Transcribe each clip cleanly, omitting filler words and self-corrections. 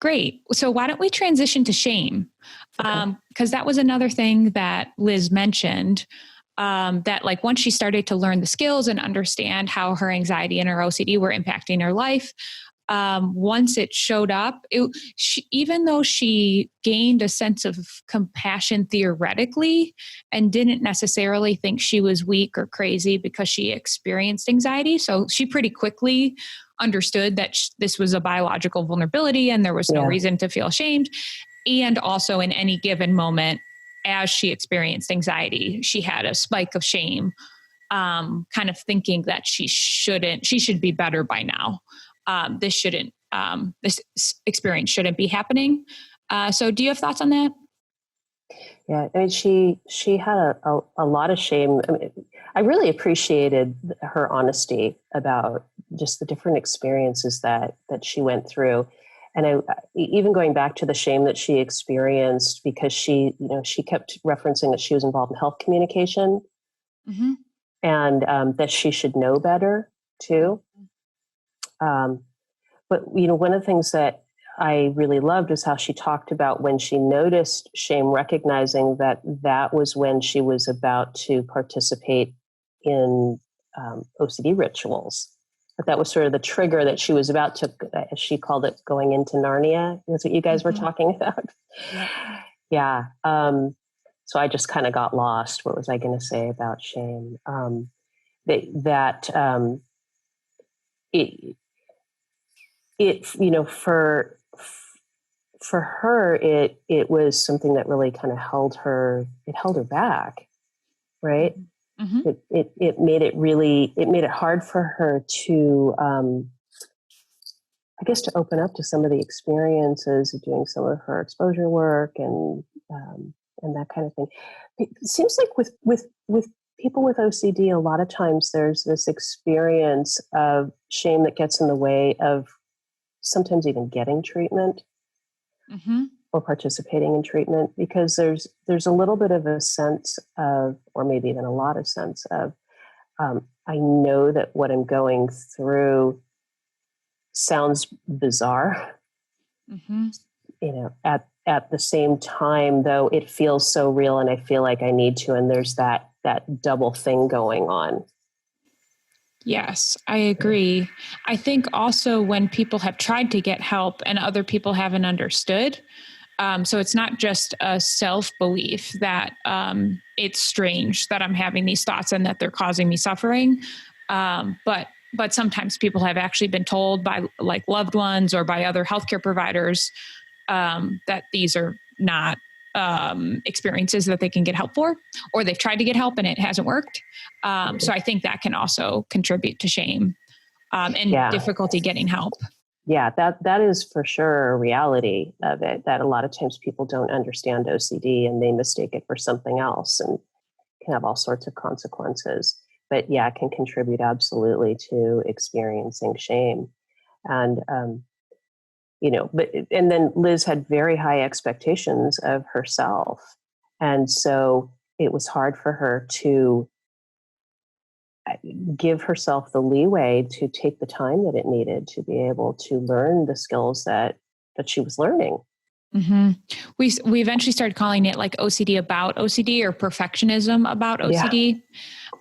Great. So why don't we transition to shame? Okay. Because that was another thing that Liz mentioned. That like once she started to learn the skills and understand how her anxiety and her OCD were impacting her life, once it showed up, even though she gained a sense of compassion theoretically and didn't necessarily think she was weak or crazy because she experienced anxiety. So she pretty quickly understood that this was a biological vulnerability and there was no reason to feel ashamed. And also in any given moment, as she experienced anxiety, she had a spike of shame, kind of thinking that she should be better by now. This experience shouldn't be happening. So do you have thoughts on that? Yeah, I mean, she had a lot of shame. I mean, I really appreciated her honesty about just the different experiences that she went through. And even going back to the shame that she experienced because she kept referencing that she was involved in health communication, and that she should know better too. But one of the things that I really loved was how she talked about when she noticed shame, recognizing that was when she was about to participate in OCD rituals. But that was sort of the trigger that she was about to, as she called it, going into Narnia. That's what you guys were talking about. Yeah. So I just kind of got lost. What was I going to say about shame? For her, it was something that really kind of held her back, right? Mm-hmm. It made it hard for her to, I guess, to open up to some of the experiences of doing some of her exposure work and that kind of thing. It seems like with people with OCD, a lot of times there's this experience of shame that gets in the way of sometimes even getting treatment or participating in treatment, because there's a little bit of a sense of, or maybe even a lot of sense of, I know that what I'm going through sounds bizarre, at the same time, though, it feels so real and I feel like I need to, and there's that double thing going on. Yes, I agree. I think also when people have tried to get help and other people haven't understood, so it's not just a self-belief that it's strange that I'm having these thoughts and that they're causing me suffering, but sometimes people have actually been told by like loved ones or by other healthcare providers that these are not experiences that they can get help for, or they've tried to get help and it hasn't worked. So I think that can also contribute to shame and difficulty getting help. Yeah, that is for sure a reality of it, that a lot of times people don't understand OCD and they mistake it for something else and can have all sorts of consequences. But yeah, it can contribute absolutely to experiencing shame. And and then Liz had very high expectations of herself. And so it was hard for her to give herself the leeway to take the time that it needed to be able to learn the skills that she was learning. We eventually started calling it like OCD about OCD or perfectionism about OCD.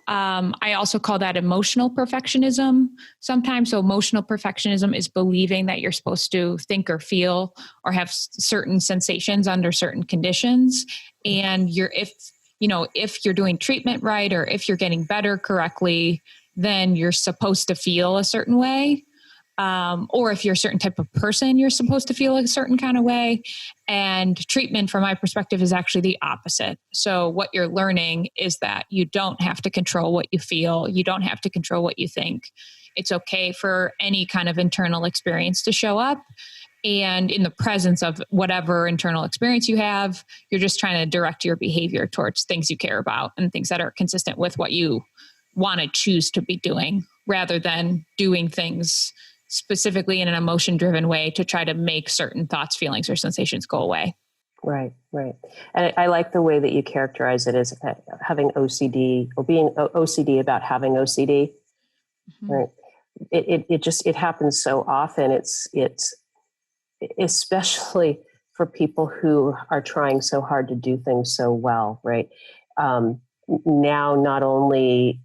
I also call that emotional perfectionism sometimes. So emotional perfectionism is believing that you're supposed to think or feel or have certain sensations under certain conditions. And if you're doing treatment right, or if you're getting better correctly, then you're supposed to feel a certain way. Or if you're a certain type of person, you're supposed to feel a certain kind of way. And treatment, from my perspective, is actually the opposite. So what you're learning is that you don't have to control what you feel. You don't have to control what you think. It's okay for any kind of internal experience to show up. And in the presence of whatever internal experience you have, you're just trying to direct your behavior towards things you care about and things that are consistent with what you want to choose to be doing, rather than doing things specifically in an emotion-driven way to try to make certain thoughts, feelings, or sensations go away. Right. And I like the way that you characterize it as having OCD, or being OCD about having OCD. Right. It happens so often. It's especially for people who are trying so hard to do things so well, right? Now, not only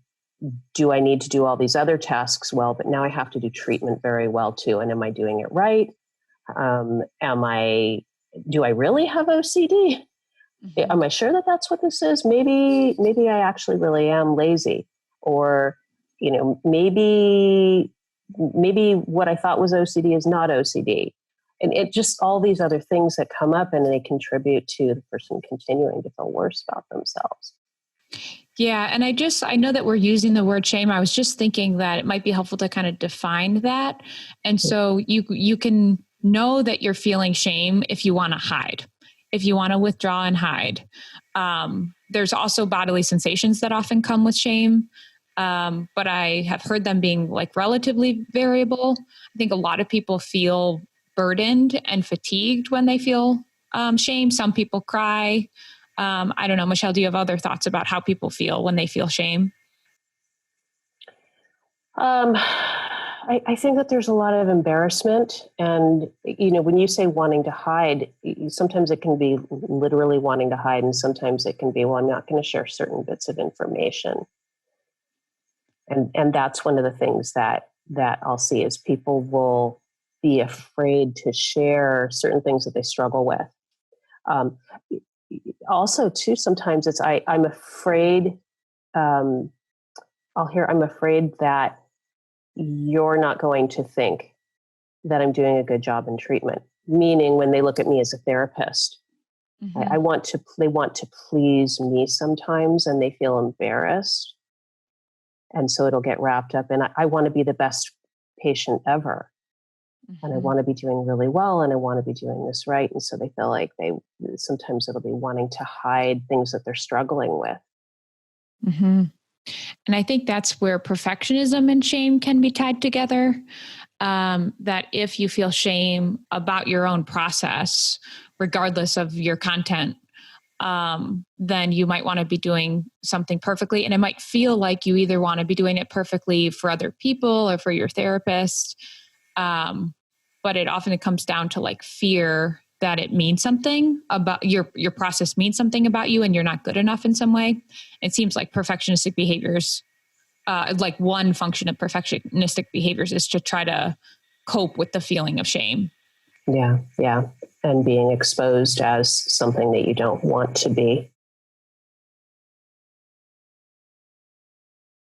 do I need to do all these other tasks well, but now I have to do treatment very well too. And am I doing it right? Do I really have OCD? Mm-hmm. Am I sure that that's what this is? Maybe I actually really am lazy, or, maybe what I thought was OCD is not OCD. And it just, all these other things that come up, and they contribute to the person continuing to feel worse about themselves. Yeah. And I know that we're using the word shame. I was just thinking that it might be helpful to kind of define that. And so you can know that you're feeling shame if you want to hide, if you want to withdraw and hide. There's also bodily sensations that often come with shame. But I have heard them being like relatively variable. I think a lot of people feel burdened and fatigued when they feel shame. Some people cry. I don't know, Michelle, do you have other thoughts about how people feel when they feel shame? I think that there's a lot of embarrassment. And, when you say wanting to hide, sometimes it can be literally wanting to hide. And sometimes it can be, well, I'm not going to share certain bits of information. And that's one of the things that I'll see is people will be afraid to share certain things that they struggle with. Also, too, sometimes it's I'm afraid. I'm afraid that you're not going to think that I'm doing a good job in treatment. Meaning, when they look at me as a therapist, mm-hmm. They want to please me sometimes, and they feel embarrassed, and so it'll get wrapped up in I want to be the best patient ever. Mm-hmm. And I want to be doing really well, and I want to be doing this right. And so they feel like sometimes it'll be wanting to hide things that they're struggling with. Mm-hmm. And I think that's where perfectionism and shame can be tied together. That if you feel shame about your own process, regardless of your content, then you might want to be doing something perfectly. And it might feel like you either want to be doing it perfectly for other people or for your therapist. But it often comes down to like fear that it means something about your process means something about you and you're not good enough in some way. It seems like perfectionistic behaviors, like one function of perfectionistic behaviors is to try to cope with the feeling of shame. Yeah. And being exposed as something that you don't want to be.